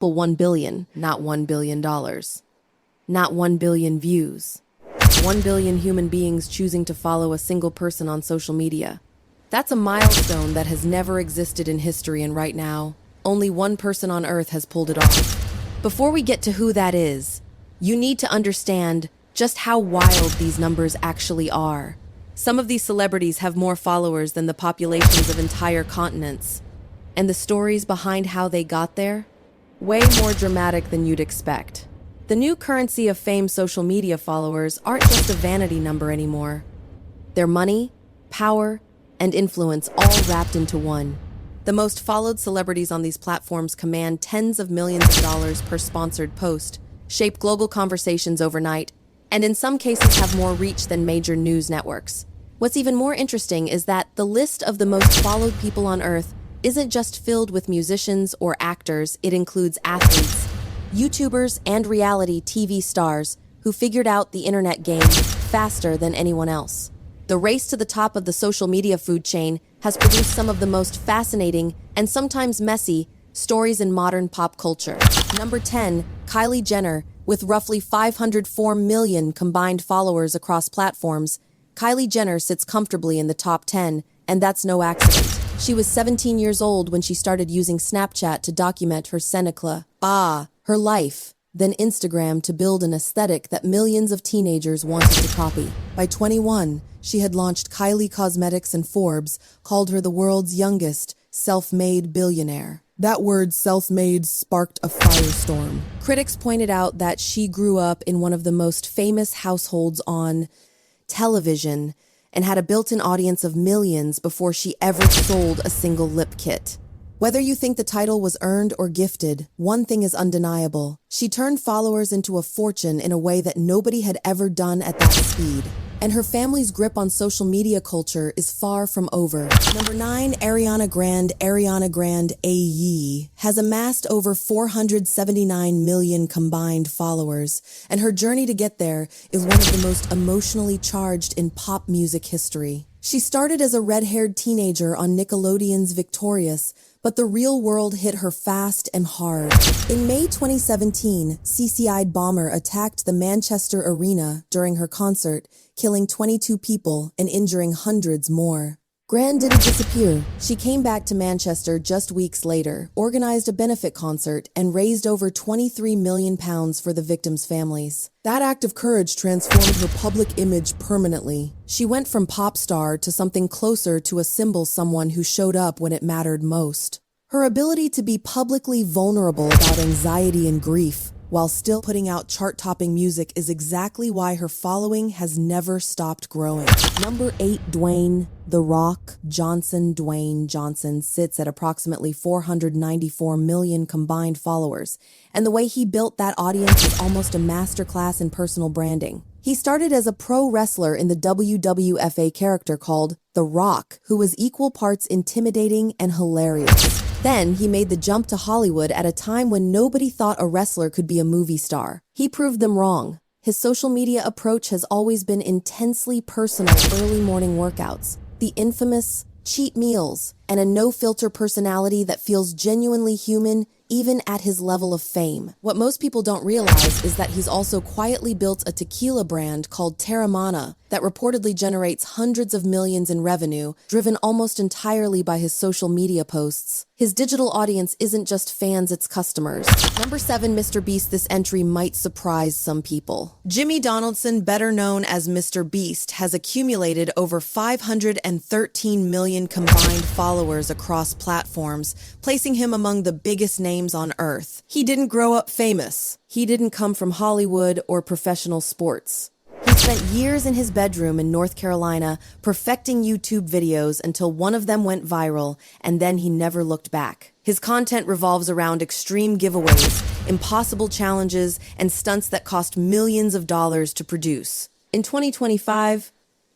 Well, 1 billion, not $1 billion. Not 1 billion views. 1 billion human beings choosing to follow a single person on social media. That's a milestone that has never existed in history, and right now, only one person on Earth has pulled it off. Before we get to who that is, you need to understand just how wild these numbers actually are. Some of these celebrities have more followers than the populations of entire continents. And the stories behind how they got there? Way more dramatic than you'd expect. The new currency of fame, social media followers, aren't just a vanity number anymore. They're money, power, and influence all wrapped into one. The most followed celebrities on these platforms command tens of millions of dollars per sponsored post, shape global conversations overnight, and in some cases have more reach than major news networks. What's even more interesting is that the list of the most followed people on Earth isn't just filled with musicians or actors. It includes athletes, YouTubers, and reality TV stars who figured out the internet game faster than anyone else. The race to the top of the social media food chain has produced some of the most fascinating and sometimes messy stories in modern pop culture. Number 10, Kylie Jenner. With roughly 504 million combined followers across platforms, Kylie Jenner sits comfortably in the top 10, and that's no accident. She was 17 years old when she started using Snapchat to document her her life, then Instagram to build an aesthetic that millions of teenagers wanted to copy. By 21, she had launched Kylie Cosmetics, and Forbes called her the world's youngest self-made billionaire. That word self-made sparked a firestorm. Critics pointed out that she grew up in one of the most famous households on television and had a built-in audience of millions before she ever sold a single lip kit. Whether you think the title was earned or gifted, one thing is undeniable. She turned followers into a fortune in a way that nobody had ever done at that speed. And her family's grip on social media culture is far from over. Number 9, Ariana Grande. Ariana Grande has amassed over 479 million combined followers, and her journey to get there is one of the most emotionally charged in pop music history. She started as a red-haired teenager on Nickelodeon's Victorious, but the real world hit her fast and hard. In May 2017, CCI'd bomber attacked the Manchester Arena during her concert, killing 22 people and injuring hundreds more. Grande didn't disappear. She came back to Manchester just weeks later, organized a benefit concert, and raised over £23 million for the victims' families. That act of courage transformed her public image permanently. She went from pop star to something closer to a symbol, someone who showed up when it mattered most. Her ability to be publicly vulnerable about anxiety and grief, while still putting out chart-topping music, is exactly why her following has never stopped growing. Number 8, Dwayne "The Rock" Johnson. Dwayne Johnson sits at approximately 494 million combined followers, and the way he built that audience is almost a masterclass in personal branding. He started as a pro wrestler in the WWF character called The Rock, who was equal parts intimidating and hilarious. Then he made the jump to Hollywood at a time when nobody thought a wrestler could be a movie star. He proved them wrong. His social media approach has always been intensely personal: early morning workouts, the infamous cheat meals, and a no-filter personality that feels genuinely human even at his level of fame. What most people don't realize is that he's also quietly built a tequila brand called Terramana that reportedly generates hundreds of millions in revenue, driven almost entirely by his social media posts. His digital audience isn't just fans, it's customers. Number 7, MrBeast. This entry might surprise some people. Jimmy Donaldson, better known as MrBeast, has accumulated over 513 million combined followers across platforms, placing him among the biggest names on Earth. He didn't grow up famous. He didn't come from Hollywood or professional sports. He spent years in his bedroom in North Carolina perfecting YouTube videos until one of them went viral, and then he never looked back. His content revolves around extreme giveaways, impossible challenges, and stunts that cost millions of dollars to produce. In 2025,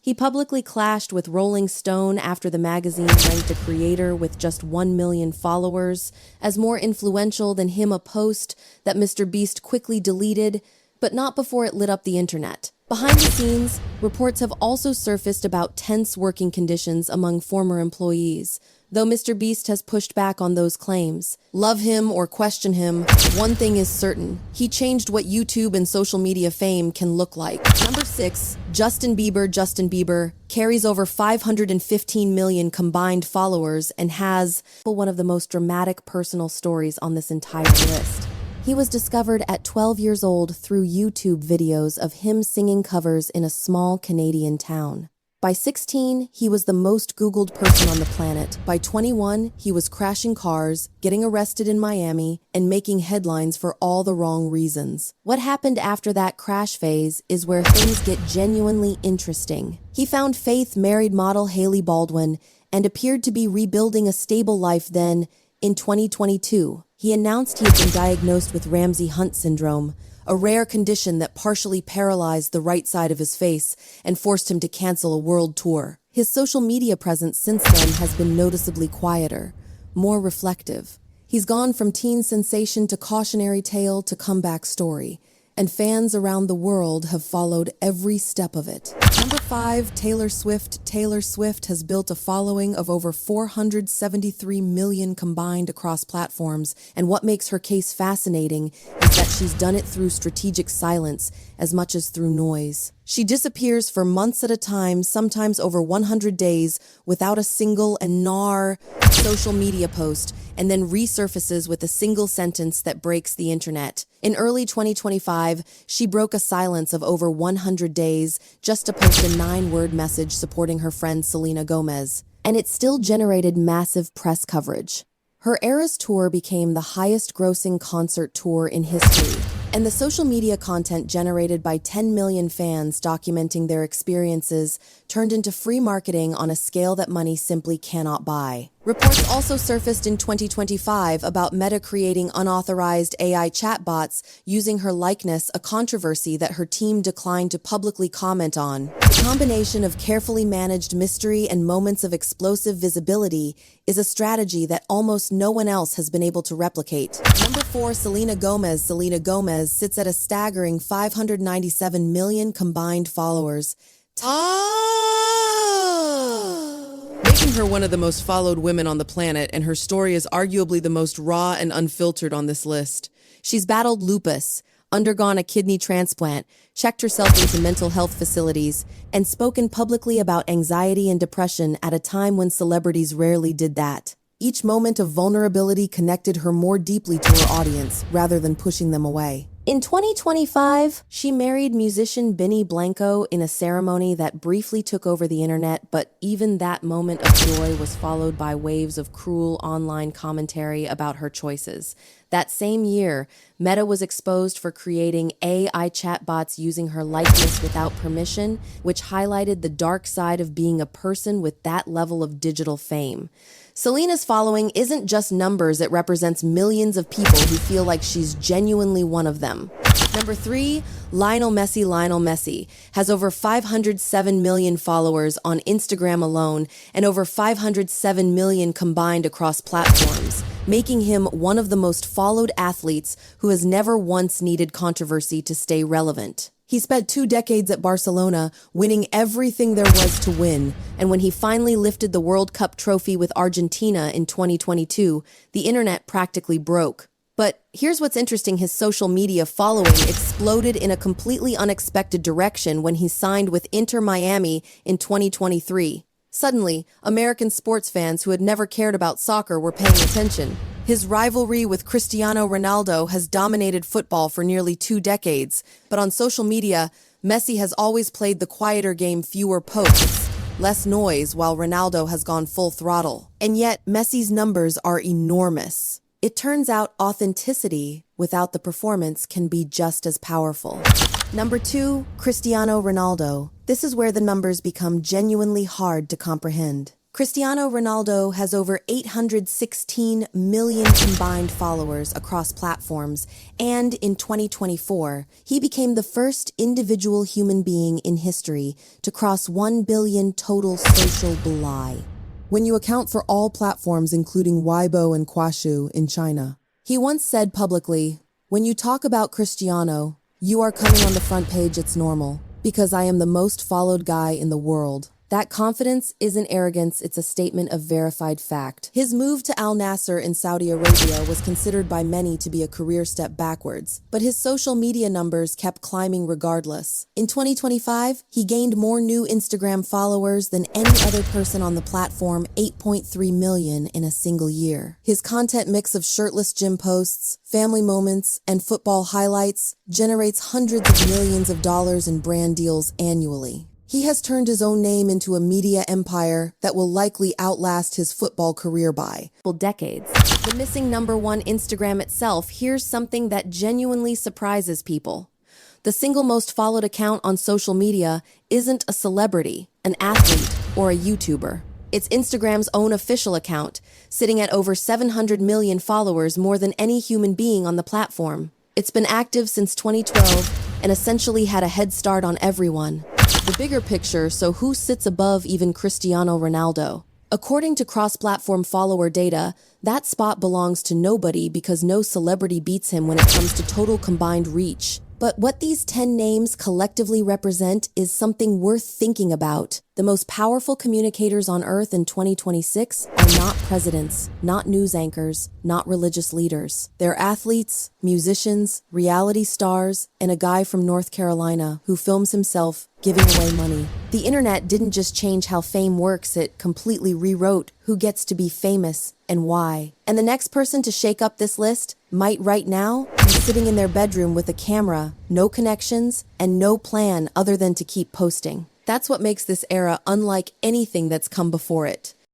he publicly clashed with Rolling Stone after the magazine ranked a creator with just 1 million followers as more influential than him, a post that MrBeast quickly deleted, but not before it lit up the internet. Behind the scenes, reports have also surfaced about tense working conditions among former employees. Though MrBeast has pushed back on those claims. Love him or question him, one thing is certain. He changed what YouTube and social media fame can look like. Number 6, Justin Bieber. Justin Bieber carries over 515 million combined followers and has one of the most dramatic personal stories on this entire list. He was discovered at 12 years old through YouTube videos of him singing covers in a small Canadian town. By 16, he was the most Googled person on the planet. By 21, he was crashing cars, getting arrested in Miami, and making headlines for all the wrong reasons. What happened after that crash phase is where things get genuinely interesting. He found faith, married model Hailey Baldwin, and appeared to be rebuilding a stable life then. In 2022, he announced he had been diagnosed with Ramsay-Hunt syndrome, a rare condition that partially paralyzed the right side of his face and forced him to cancel a world tour. His social media presence since then has been noticeably quieter, more reflective. He's gone from teen sensation to cautionary tale to comeback story, and fans around the world have followed every step of it. Number 5, Taylor Swift. Taylor Swift has built a following of over 473 million combined across platforms, and what makes her case fascinating is that she's done it through strategic silence as much as through noise. She disappears for months at a time, sometimes over 100 days, without a single social media post, and then resurfaces with a single sentence that breaks the internet. In early 2025, she broke a silence of over 100 days just to post a 9-word message supporting her friend Selena Gomez, and it still generated massive press coverage. Her Eras Tour became the highest-grossing concert tour in history, and the social media content generated by 10 million fans documenting their experiences turned into free marketing on a scale that money simply cannot buy. Reports also surfaced in 2025 about Meta creating unauthorized AI chatbots using her likeness, a controversy that her team declined to publicly comment on. The combination of carefully managed mystery and moments of explosive visibility is a strategy that almost no one else has been able to replicate. Number 4, Selena Gomez. Selena Gomez sits at a staggering 597 million combined followers. Making her one of the most followed women on the planet, and her story is arguably the most raw and unfiltered on this list. She's battled lupus, undergone a kidney transplant, checked herself into mental health facilities, and spoken publicly about anxiety and depression at a time when celebrities rarely did that. Each moment of vulnerability connected her more deeply to her audience, rather than pushing them away. In 2025, she married musician Benny Blanco in a ceremony that briefly took over the internet, but even that moment of joy was followed by waves of cruel online commentary about her choices. That same year, Meta was exposed for creating AI chatbots using her likeness without permission, which highlighted the dark side of being a person with that level of digital fame. Selena's following isn't just numbers, it represents millions of people who feel like she's genuinely one of them. Number 3, Lionel Messi. Lionel Messi has over 507 million followers on Instagram alone and over 507 million combined across platforms, making him one of the most followed athletes who has never once needed controversy to stay relevant. He spent 2 decades at Barcelona, winning everything there was to win, and when he finally lifted the World Cup trophy with Argentina in 2022, the internet practically broke. But here's what's interesting, his social media following exploded in a completely unexpected direction when he signed with Inter Miami in 2023. Suddenly, American sports fans who had never cared about soccer were paying attention. His rivalry with Cristiano Ronaldo has dominated football for nearly 2 decades, but on social media, Messi has always played the quieter game, fewer posts, less noise, while Ronaldo has gone full throttle. And yet, Messi's numbers are enormous. It turns out authenticity without the performance can be just as powerful. Number 2, Cristiano Ronaldo. This is where the numbers become genuinely hard to comprehend. Cristiano Ronaldo has over 816 million combined followers across platforms, and in 2024, he became the first individual human being in history to cross 1 billion total social buy. When you account for all platforms including Weibo and Kuaishou in China. He once said publicly, "When you talk about Cristiano, you are coming on the front page, it's normal, because I am the most followed guy in the world." That confidence isn't arrogance, it's a statement of verified fact. His move to Al Nasser in Saudi Arabia was considered by many to be a career step backwards, but his social media numbers kept climbing regardless. In 2025, he gained more new Instagram followers than any other person on the platform, 8.3 million in a single year. His content mix of shirtless gym posts, family moments, and football highlights generates hundreds of millions of dollars in brand deals annually. He has turned his own name into a media empire that will likely outlast his football career by decades. The missing #1 Instagram itself, here's something that genuinely surprises people. The single most followed account on social media isn't a celebrity, an athlete, or a YouTuber. It's Instagram's own official account, sitting at over 700 million followers, more than any human being on the platform. It's been active since 2012 and essentially had a head start on everyone. The bigger picture, so who sits above even Cristiano Ronaldo? According to cross-platform follower data, that spot belongs to nobody because no celebrity beats him when it comes to total combined reach. But what these 10 names collectively represent is something worth thinking about. The most powerful communicators on Earth in 2026 are not presidents, not news anchors, not religious leaders. They're athletes, musicians, reality stars, and a guy from North Carolina who films himself giving away money. The internet didn't just change how fame works, it completely rewrote who gets to be famous and why. And the next person to shake up this list might right now be sitting in their bedroom with a camera, no connections, and no plan other than to keep posting. That's what makes this era unlike anything that's come before it.